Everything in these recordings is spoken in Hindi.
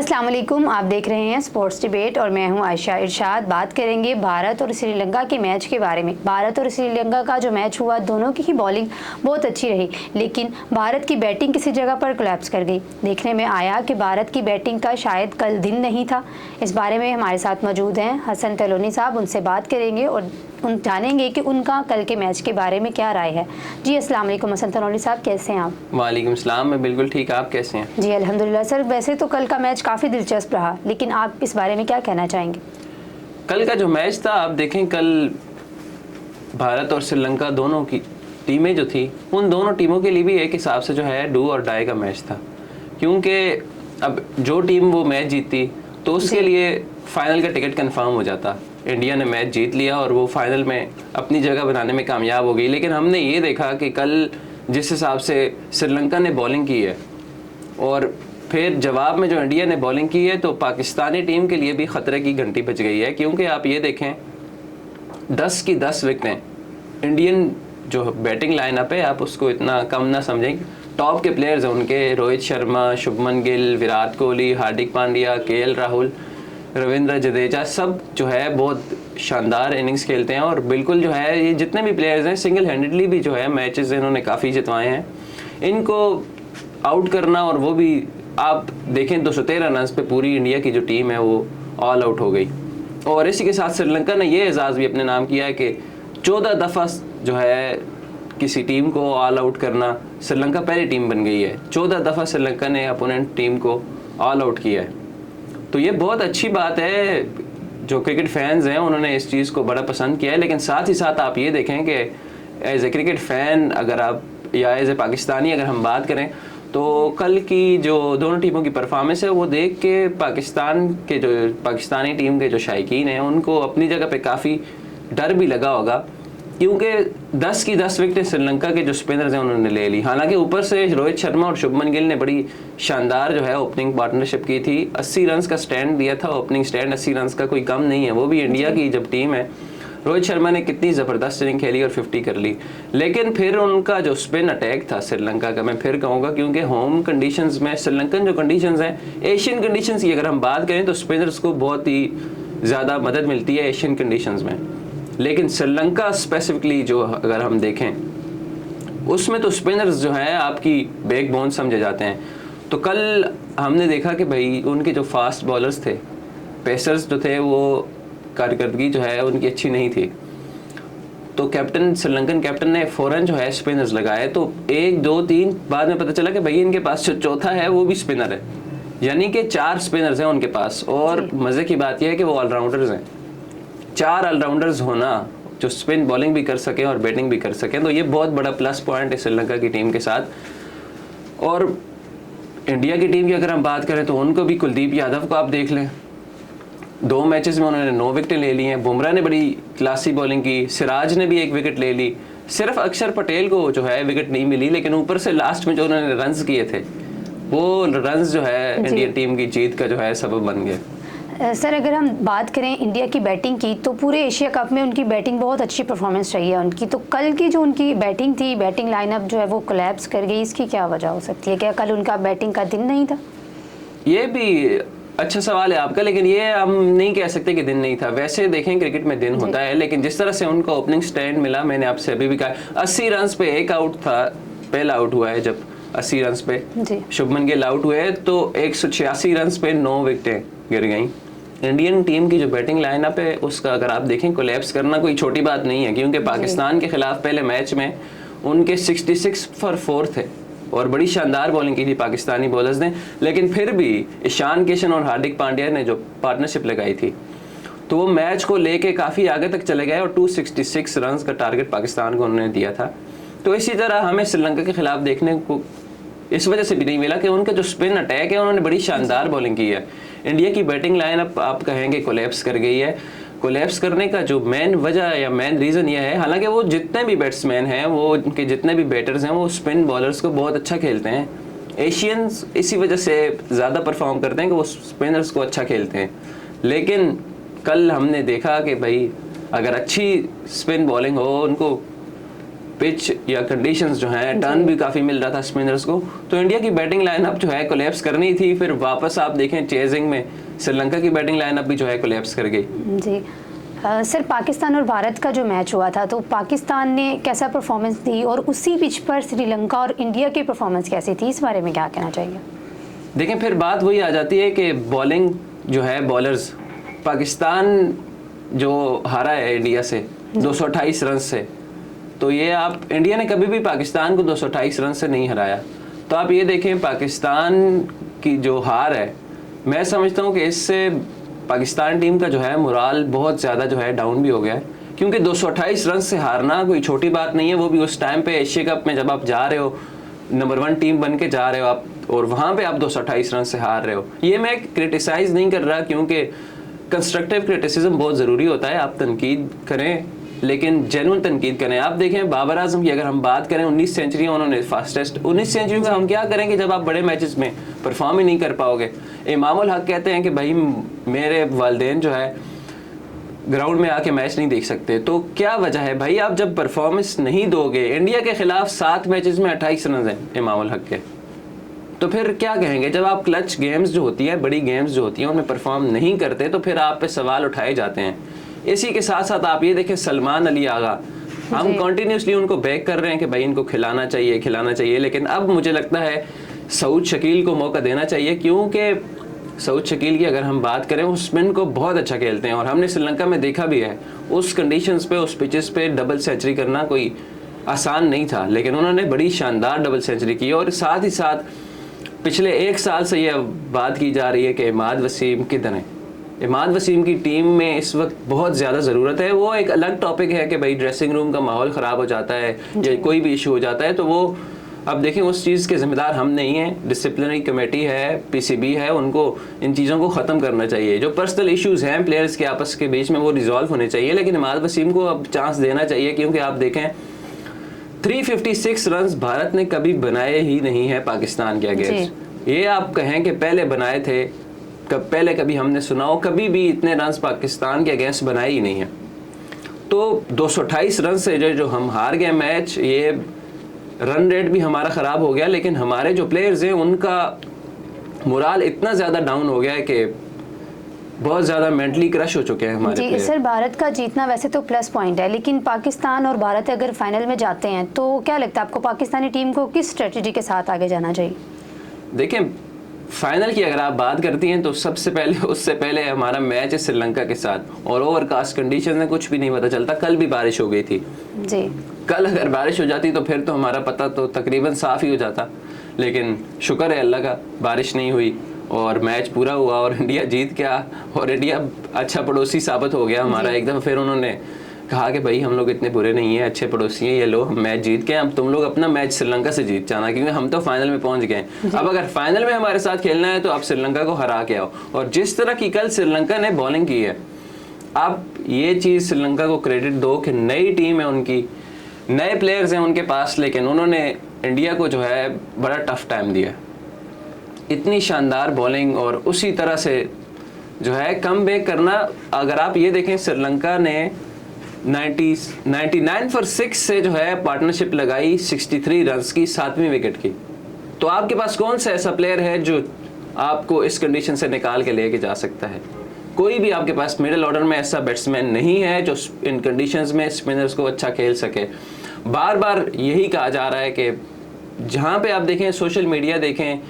अस्सलाम वालेकुम, आप देख रहे हैं स्पोर्ट्स डिबेट और मैं हूं आयशा इरशाद। बात करेंगे भारत और श्रीलंका के मैच के बारे में। भारत और श्रीलंका का जो मैच हुआ, दोनों की ही बॉलिंग बहुत अच्छी रही, लेकिन भारत की बैटिंग किसी जगह पर कोलैप्स कर गई। देखने में आया कि भारत की बैटिंग का शायद कल दिन नहीं था। इस बारे में हमारे साथ मौजूद हैं हसन तलोनी साहब, उनसे बात करेंगे और जानेंगे कि उनका कल के मैच के बारे में क्या राय है। जी अस्सलाम वालेकुम हसन तलोनी साहब, कैसे हैं आप? वालेकुम सलाम, मैं बिल्कुल ठीक, आप कैसे हैं? जी अल्हम्दुलिल्लाह। सर, वैसे तो कल का मैच काफ़ी दिलचस्प रहा, लेकिन आप इस बारे में क्या कहना चाहेंगे? कल का जो मैच था, आप देखें कल भारत और श्रीलंका दोनों की टीमें जो थी, उन दोनों टीमों के लिए भी एक हिसाब से जो है डू और डाई का मैच था, क्योंकि अब जो टीम वो मैच जीती तो उसके लिए फाइनल का टिकट कंफर्म हो जाता। इंडिया ने मैच जीत लिया और वो फाइनल में अपनी जगह बनाने में कामयाब हो गई। लेकिन हमने ये देखा कि कल जिस हिसाब से श्रीलंका ने बॉलिंग की है और फिर जवाब में जो इंडिया ने बॉलिंग की है, तो पाकिस्तानी टीम के लिए भी ख़तरे की घंटी बज गई है। क्योंकि आप ये देखें 10 की 10 विकेटें, इंडियन जो बैटिंग लाइनअप है आप उसको इतना कम ना समझें। टॉप के प्लेयर्स हैं उनके, रोहित शर्मा, शुभमन गिल, विराट कोहली, हार्दिक पांड्या, केएल राहुल, रविंद्र जडेजा, सब जो है बहुत शानदार इनिंग्स खेलते हैं। और बिल्कुल जो है ये जितने भी प्लेयर्स हैं सिंगल हैंडेडली भी जो है मैचेस इन्होंने काफ़ी जितवाए हैं। इनको आउट करना, और वो भी आप देखें 213 रन पे पूरी इंडिया की जो टीम है वो ऑल आउट हो गई। और इसी के साथ श्रीलंका ने ये एजाज़ भी अपने नाम किया है कि 14 दफ़ा जो है किसी टीम को ऑल आउट करना, श्रीलंका पहली टीम बन गई है। 14 दफ़ा श्रीलंका ने अपोनेंट टीम को ऑल आउट किया है। तो ये बहुत अच्छी बात है, जो क्रिकेट फैंस हैं उन्होंने इस चीज़ को बड़ा पसंद किया है। लेकिन साथ ही साथ आप ये देखें कि एज ए क्रिकेट फ़ैन अगर आप, या एज ए पाकिस्तानी अगर हम बात करें, तो कल की जो दोनों टीमों की परफॉर्मेंस है वो देख के पाकिस्तानी टीम के जो शायकीन हैं उनको अपनी जगह पे काफ़ी डर भी लगा होगा, क्योंकि 10 की 10 विकेटें श्रीलंका के जो स्पिनर्स हैं उन्होंने ले ली। हालांकि ऊपर से रोहित शर्मा और शुभमन गिल ने बड़ी शानदार जो है ओपनिंग पार्टनरशिप की थी। 80 रन का स्टैंड दिया था, ओपनिंग स्टैंड 80 रन का कोई कम नहीं है, वो भी इंडिया की जब टीम है। रोहित शर्मा ने कितनी ज़बरदस्त इनिंग खेली और 50 कर ली। लेकिन फिर उनका जो स्पिन अटैक था श्रीलंका का, मैं फिर कहूँगा, क्योंकि होम कंडीशंस में श्रीलंकन जो कंडीशंस हैं, एशियन कंडीशंस की अगर हम बात करें तो स्पिनर्स को बहुत ही ज़्यादा मदद मिलती है एशियन कंडीशंस में। लेकिन श्रीलंका स्पेसिफिकली जो अगर हम देखें उसमें तो स्पिनर्स जो हैं आपकी बैकबोन समझे जाते हैं। तो कल हमने देखा कि भाई उनके जो फास्ट बॉलर्स थे, पेसर्स जो थे, वो कारकर्दगी जो है उनकी अच्छी नहीं थी। तो कैप्टन, श्रीलंकन कैप्टन ने फ़ौरन जो है स्पिनर्स लगाए। तो 1 2 3 बाद में पता चला कि भाई इनके पास जो चौथा है वो भी स्पिनर है, यानी कि 4 स्पिनर्स हैं उनके पास। और मज़े की बात यह है कि वो ऑलराउंडर्स हैं। 4 ऑलराउंडर्स होना जो स्पिन बॉलिंग भी कर सकें और बैटिंग भी कर सकें, तो ये बहुत बड़ा प्लस पॉइंट है श्रीलंका की टीम के साथ। और इंडिया की टीम की अगर हम बात करें तो उनको भी, कुलदीप यादव को आप देख लें, 2 मैचेस में उन्होंने 9 विकेटें ले ली हैं। बुमराह ने बड़ी क्लासी बॉलिंग की, सिराज ने भी 1 विकेट ले ली। सिर्फ अक्षर पटेल को जो है विकेट नहीं मिली, लेकिन ऊपर से लास्ट में जो उन्होंने रन्स किए थे वो रन्स जो है इंडियन टीम की जीत का जो है सबब बन गए। सर, अगर हम बात करें इंडिया की बैटिंग की, तो पूरे एशिया कप में उनकी बैटिंग बहुत अच्छी परफॉर्मेंस रही है उनकी। तो कल की जो उनकी बैटिंग थी, बैटिंग लाइनअप जो है वो कोलैप्स कर गई, इसकी क्या वजह हो सकती है? क्या कल उनका बैटिंग का दिन नहीं था? ये भी अच्छा सवाल है आपका, लेकिन ये हम नहीं कह सकते कि दिन नहीं था। वैसे देखें क्रिकेट में दिन होता है, लेकिन जिस तरह से उनको ओपनिंग स्टैंड मिला, मैंने आपसे अभी भी कहा 80 रन पे 1 आउट था, पहला आउट हुआ है जब 80 रन पे शुभमन गिल आउट हुए, तो 186 रन पे 9 विकेटें गिर गई। इंडियन टीम की जो बैटिंग लाइनअप है उसका अगर आप देखें, कोलैप्स करना कोई छोटी बात नहीं है, क्योंकि पाकिस्तान के खिलाफ पहले मैच में उनके 66 फॉर 4 थे और बड़ी शानदार बॉलिंग की थी पाकिस्तानी बॉलर्स ने। लेकिन फिर भी ईशान किशन और हार्दिक पांड्या ने जो पार्टनरशिप लगाई थी, तो वो मैच को लेके काफ़ी आगे तक चले गए और 266 रन का टारगेट पाकिस्तान को उन्होंने दिया था। तो इसी तरह हमें श्रीलंका के खिलाफ देखने को इस वजह से भी नहीं मिला कि उनका जो स्पिन अटैक है उन्होंने बड़ी शानदार बॉलिंग की है। इंडिया की बैटिंग लाइनअप आप कहेंगे कोलैप्स कर गई है। कोलैप्स करने का जो मेन वजह या मेन रीज़न यह है, हालांकि वो जितने भी बैट्समैन हैं, वो उनके जितने भी बैटर्स हैं, वो स्पिन बॉलर्स को बहुत अच्छा खेलते हैं। एशियंस इसी वजह से ज़्यादा परफॉर्म करते हैं कि वो स्पिनर्स को अच्छा खेलते हैं। लेकिन कल हमने देखा कि भाई अगर अच्छी स्पिन बॉलिंग हो, उनको पिच या कंडीशंस जो हैं, टर्न भी काफ़ी मिल रहा था स्पिनर्स को, तो इंडिया की बैटिंग लाइनअप जो है कोलैप्स करनी थी। फिर वापस आप देखें चेजिंग में श्रीलंका की बैटिंग लाइनअप भी जो है कोलैप्स कर गई। जी सर, पाकिस्तान और भारत का जो मैच हुआ था, तो पाकिस्तान ने कैसा परफॉर्मेंस दी और उसी पिच पर श्रीलंका और इंडिया की परफॉर्मेंस कैसी थी, इस बारे में क्या कहना चाहिए? देखें, फिर बात वही आ जाती है कि बॉलिंग जो है, बॉलर्स, पाकिस्तान जो हारा है इंडिया से 228 रन से, तो ये आप इंडिया ने कभी भी पाकिस्तान को 228 रन से नहीं हराया। तो आप ये देखें, पाकिस्तान की जो हार है, मैं समझता हूँ कि इससे पाकिस्तान टीम का जो है मोराल बहुत ज़्यादा जो है डाउन भी हो गया है, क्योंकि 228 रन से हारना कोई छोटी बात नहीं है। वो भी उस टाइम पे एशिया कप में जब आप जा रहे हो, नंबर 1 टीम बन के जा रहे हो आप, और वहाँ पे आप 228 रन से हार रहे हो। ये मैं क्रिटिसाइज़ नहीं कर रहा, क्योंकि कंस्ट्रक्टिव क्रिटिसिज्म बहुत ज़रूरी होता है। आप तनकीद करें, लेकिन जेन्युइन तनकीद करें। आप देखें, बाबर आजम की अगर हम बात करें, 19 सेंचुरियाँ उन्होंने, फास्टेस्ट 19 सेंचुरी का हम क्या करेंगे जब आप बड़े मैचेस में परफॉर्म ही नहीं कर पाओगे। इमामुल हक कहते हैं कि भाई मेरे वालिदैन जो है ग्राउंड में आके मैच नहीं देख सकते। तो क्या वजह है भाई? आप जब परफॉर्मेंस नहीं दोगे, इंडिया के खिलाफ 7 मैचेस में 28 रन हैं इमामुल हक के, तो फिर क्या कहेंगे? जब आप क्लच गेम्स जो होती हैं, बड़ी गेम्स जो होती हैं, उनमें परफॉर्म नहीं करते, तो फिर आप पे सवाल उठाए जाते हैं। इसी के साथ साथ आप ये देखें, सलमान अली आगा, हम कंटिन्यूसली उनको बैक कर रहे हैं कि भाई इनको खिलाना चाहिए, लेकिन अब मुझे लगता है सऊद शकील को मौका देना चाहिए, क्योंकि सऊद शकील की अगर हम बात करें, वो स्पिन को बहुत अच्छा खेलते हैं, और हमने श्रीलंका में देखा भी है उस कंडीशंस पे, उस पिचेस पे डबल सेंचुरी करना कोई आसान नहीं था, लेकिन उन्होंने बड़ी शानदार डबल सेंचुरी की। और साथ ही साथ पिछले 1 साल से ये बात की जा रही है कि इमाद वसीम किधर है। इमाद वसीम की टीम में इस वक्त बहुत ज़्यादा ज़रूरत है। वो एक अलग टॉपिक है कि भाई ड्रेसिंग रूम का माहौल ख़राब हो जाता है या कोई भी इशू हो जाता है, तो वो अब देखें उस चीज़ के ज़िम्मेदार हम नहीं हैं, डिसिप्लिनरी कमेटी है, पीसीबी है, उनको इन चीज़ों को ख़त्म करना चाहिए। जो पर्सनल इश्यूज़ हैं प्लेयर्स के आपस के बीच में, वो रिजॉल्व होने चाहिए, लेकिन इमाद वसीम को अब चांस देना चाहिए, क्योंकि आप देखें 356 रन भारत ने कभी बनाए ही नहीं है पाकिस्तान के अगेंस्ट। ये आप कहें कि पहले बनाए थे, पहले कभी हमने सुना हो, कभी भी इतने रन पाकिस्तान के अगेंस्ट बनाए ही नहीं है। तो 228 रन से जो हम हार गए मैच, ये रन रेट भी हमारा ख़राब हो गया, लेकिन हमारे जो प्लेयर्स हैं उनका मोराल इतना ज़्यादा डाउन हो गया है कि बहुत ज़्यादा मेंटली क्रश हो चुके हैं हमारे जी प्लेयर। सर, भारत का जीतना वैसे तो प्लस पॉइंट है, लेकिन पाकिस्तान और भारत अगर फाइनल में जाते हैं तो क्या लगता है आपको, पाकिस्तानी टीम को किस स्ट्रेटजी के साथ आगे जाना चाहिए? देखें, फाइनल की अगर आप बात करती हैं तो सबसे पहले, उससे पहले हमारा मैच है श्रीलंका के साथ, और ओवरकास्ट कंडीशन में कुछ भी नहीं पता चलता। कल भी बारिश हो गई थी जी, कल अगर बारिश हो जाती तो फिर तो हमारा पता तो तकरीबन साफ ही हो जाता, लेकिन शुक्र है अल्लाह का, बारिश नहीं हुई और मैच पूरा हुआ और इंडिया जीत गया, और इंडिया अच्छा पड़ोसी साबित हो गया हमारा एकदम। फिर उन्होंने कहा कि भाई हम लोग इतने बुरे नहीं हैं, अच्छे पड़ोसी हैं, ये लो हम मैच जीत गए, अब तुम लोग अपना मैच श्रीलंका से जीत जाना, क्योंकि हम तो फाइनल में पहुंच गए। अब अगर फाइनल में हमारे साथ खेलना है तो आप श्रीलंका को हरा के आओ। और जिस तरह की कल श्रीलंका ने बॉलिंग की है, आप ये चीज़ श्रीलंका को क्रेडिट दो कि नई टीम है उनकी, नए प्लेयर्स हैं उनके पास, लेकिन उन्होंने इंडिया को जो है बड़ा टफ टाइम दिया। इतनी शानदार बॉलिंग और उसी तरह से जो है कम बैक करना। अगर आप ये देखें, श्रीलंका ने 99 for 6 से जो है पार्टनरशिप लगाई 63 रन्स की 7वीं विकेट की। तो आपके पास कौन सा ऐसा प्लेयर है जो आपको इस कंडीशन से निकाल के लेके जा सकता है? कोई भी आपके पास मिडिल ऑर्डर में ऐसा बैट्समैन नहीं है जो इन कंडीशंस में स्पिनर्स को अच्छा खेल सके। बार बार यही कहा जा रहा है कि जहाँ पे आप देखें, सोशल मीडिया देखें,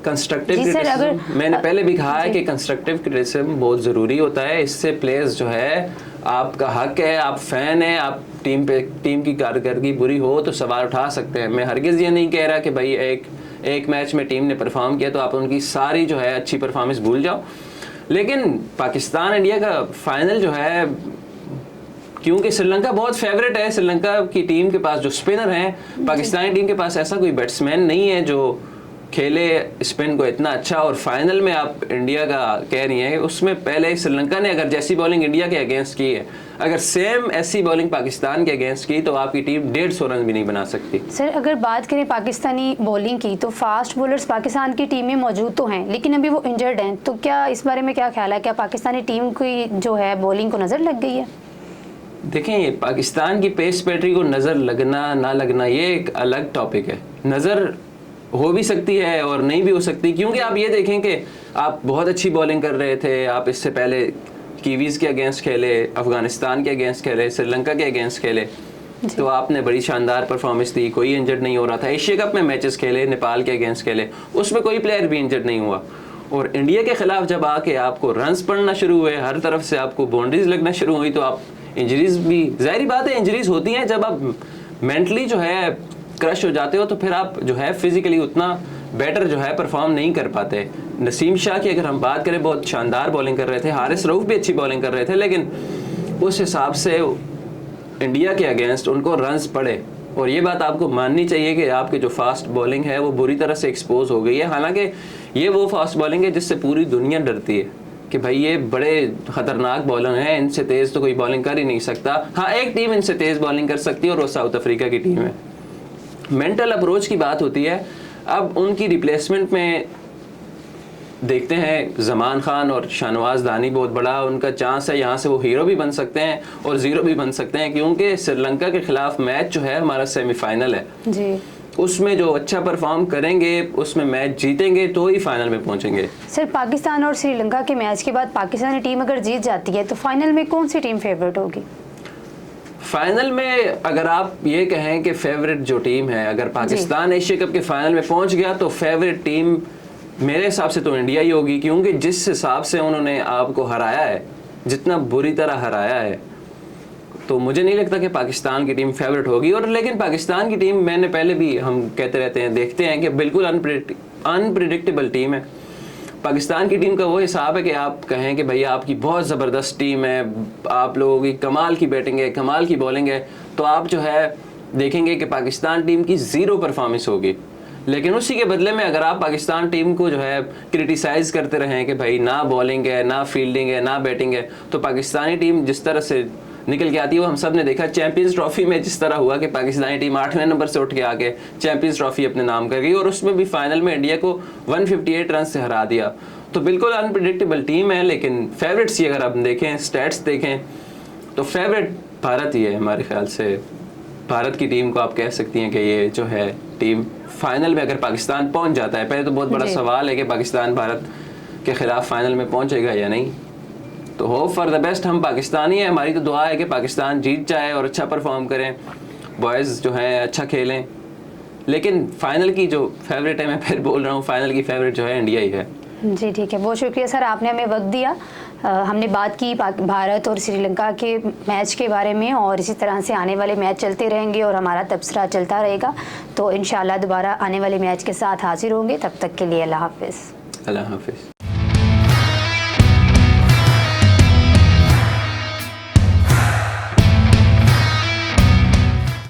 कंस्ट्रक्टिव क्रिटिसिज्म, मैंने पहले भी कहा है कि कंस्ट्रक्टिव क्रिटिसिज्म बहुत ज़रूरी होता है। इससे प्लेयर्स जो है, आपका हक है, आप फैन हैं, आप टीम की कारकर्दगी बुरी हो तो सवाल उठा सकते हैं। मैं हरगिज़ ये नहीं कह रहा कि भाई एक मैच में टीम ने परफॉर्म किया तो आप उनकी सारी जो है अच्छी परफॉर्मेंस भूल जाओ, लेकिन पाकिस्तान इंडिया का फाइनल जो है, क्योंकि श्रीलंका बहुत फेवरेट है, श्रीलंका की टीम के पास जो स्पिनर हैं, पाकिस्तानी टीम के पास ऐसा कोई बैट्समैन नहीं है जो खेले स्पिन को इतना अच्छा। और फाइनल में आप इंडिया का कह रही हैं, उसमें पहले श्रीलंका ने अगर जैसी बॉलिंग इंडिया के अगेंस्ट की है, अगर सेम ऐसी बॉलिंग पाकिस्तान के अगेंस्ट की, तो आपकी टीम 150 रन भी नहीं बना सकती। सर, अगर बात करें पाकिस्तानी बॉलिंग की, तो फास्ट बॉलर्स पाकिस्तान की टीम में मौजूद तो हैं, लेकिन अभी वो इंजर्ड हैं, तो क्या इस बारे में क्या ख्याल है, क्या पाकिस्तानी टीम की जो है बॉलिंग को नज़र लग गई है? देखें, ये पाकिस्तान की पेस बैटरी को नज़र लगना ना लगना ये एक अलग टॉपिक है। नज़र हो भी सकती है और नहीं भी हो सकती, क्योंकि आप ये देखें कि आप बहुत अच्छी बॉलिंग कर रहे थे, आप इससे पहले कीवीज़ के अगेंस्ट खेले, अफ़गानिस्तान के अगेंस्ट खेले, श्रीलंका के अगेंस्ट खेले, तो आपने बड़ी शानदार परफॉर्मेंस दी, कोई इंजर्ड नहीं हो रहा था। एशिया कप में मैचेस खेले, नेपाल के अगेंस्ट खेले, उसमें कोई प्लेयर भी इंजर्ड नहीं हुआ। और इंडिया के ख़िलाफ़ जब आके आपको रन्स पड़ना शुरू हुए, हर तरफ से आपको बाउंड्रीज लगना शुरू हुई, तो आप इंजरीज़ भी, ज़ाहिर बात है इंजरीज़ होती हैं। जब आप मेंटली जो है क्रश हो जाते हो तो फिर आप जो है फिज़िकली उतना बेटर जो है परफॉर्म नहीं कर पाते। नसीम शाह की अगर हम बात करें, बहुत शानदार बॉलिंग कर रहे थे, हारिस रऊफ भी अच्छी बॉलिंग कर रहे थे, लेकिन उस हिसाब से इंडिया के अगेंस्ट उनको रन्स पड़े। और ये बात आपको माननी चाहिए कि आपकी जो फास्ट बॉलिंग है वो बुरी तरह से एक्सपोज हो गई है। हालांकि ये वो फास्ट बॉलिंग है जिससे पूरी दुनिया डरती है कि भाई ये बड़े ख़तरनाक बॉलर हैं, इनसे तेज़ तो कोई बॉलिंग कर ही नहीं सकता। हाँ, एक टीम इनसे तेज़ बॉलिंग कर सकती है और वो साउथ अफ्रीका की टीम है। मेंटल अप्रोच की बात होती है। अब उनकी रिप्लेसमेंट में देखते हैं ज़मान खान और शाहनवाज दानी, बहुत बड़ा उनका चांस है, यहाँ से वो हीरो भी बन सकते हैं और ज़ीरो भी बन सकते हैं, क्योंकि श्रीलंका के ख़िलाफ़ मैच जो है हमारा सेमीफाइनल है जी। उसमें जो अच्छा परफॉर्म करेंगे, उसमें मैच जीतेंगे तो ही फाइनल में पहुंचेंगे। सर, पाकिस्तान और श्रीलंका के मैच के बाद पाकिस्तानी टीम अगर जीत जाती है तो फाइनल में कौन सी टीम फेवरेट होगी? फाइनल में अगर आप ये कहें कि फेवरेट जो टीम है, अगर पाकिस्तान एशिया कप के फाइनल में पहुंच गया तो फेवरेट टीम मेरे हिसाब से तो इंडिया ही होगी, क्योंकि जिस हिसाब से उन्होंने आपको हराया है, जितना बुरी तरह हराया है, तो मुझे नहीं लगता कि पाकिस्तान की टीम फेवरेट होगी। और लेकिन पाकिस्तान की टीम, मैंने पहले भी हम कहते रहते हैं, देखते हैं कि बिल्कुल अनप्रिडिक्टेबल टीम है। पाकिस्तान की टीम का वो हिसाब है कि आप कहें कि भैया आपकी बहुत ज़बरदस्त टीम है, आप लोगों की कमाल की बैटिंग है, कमाल की बॉलिंग है, तो आप जो है देखेंगे कि पाकिस्तान टीम की ज़ीरो परफॉर्मेंस होगी। लेकिन उसी के बदले में अगर आप पाकिस्तान टीम को जो है क्रिटिसाइज़ करते रहें कि भाई ना बॉलिंग है, ना फील्डिंग है, ना बैटिंग है, तो पाकिस्तानी टीम जिस तरह से निकल के आती है वो हम सब ने देखा। चैंपियंस ट्रॉफी में जिस तरह हुआ कि पाकिस्तानी टीम 8वें नंबर से उठ के आके चैंपियंस ट्रॉफी अपने नाम कर गई, और उसमें भी फाइनल में इंडिया को 158 रन से हरा दिया। तो बिल्कुल अनप्रिडिक्टेबल टीम है। लेकिन फेवरेट्स ही अगर आप देखें, स्टैट्स देखें, तो फेवरेट भारत ही है हमारे ख्याल से। भारत की टीम को आप कह सकती हैं कि ये जो है टीम फाइनल में अगर पाकिस्तान पहुंच जाता है, पहले तो बहुत बड़ा सवाल है कि पाकिस्तान भारत के खिलाफ फाइनल में पहुंचेगा या नहीं, तो होप फॉर द बेस्ट। हम पाकिस्तानी हैं, हमारी तो दुआ है कि पाकिस्तान जीत जाए और अच्छा परफॉर्म करें, बॉयज़ जो हैं अच्छा खेलें। लेकिन फाइनल की जो फेवरेट है, मैं फिर बोल रहा हूँ, फाइनल की फेवरेट जो है इंडिया ही है। जी ठीक है, बहुत शुक्रिया सर, आपने हमें वक्त दिया। हमने बात की भारत और श्रीलंका के मैच के बारे में, और इसी तरह से आने वाले मैच चलते रहेंगे और हमारा तबसरा चलता रहेगा। तो इंशाल्लाह दोबारा आने वाले मैच के साथ हाजिर होंगे। तब तक के लिए अल्लाह हाफिज़। अल्लाह हाफिज़।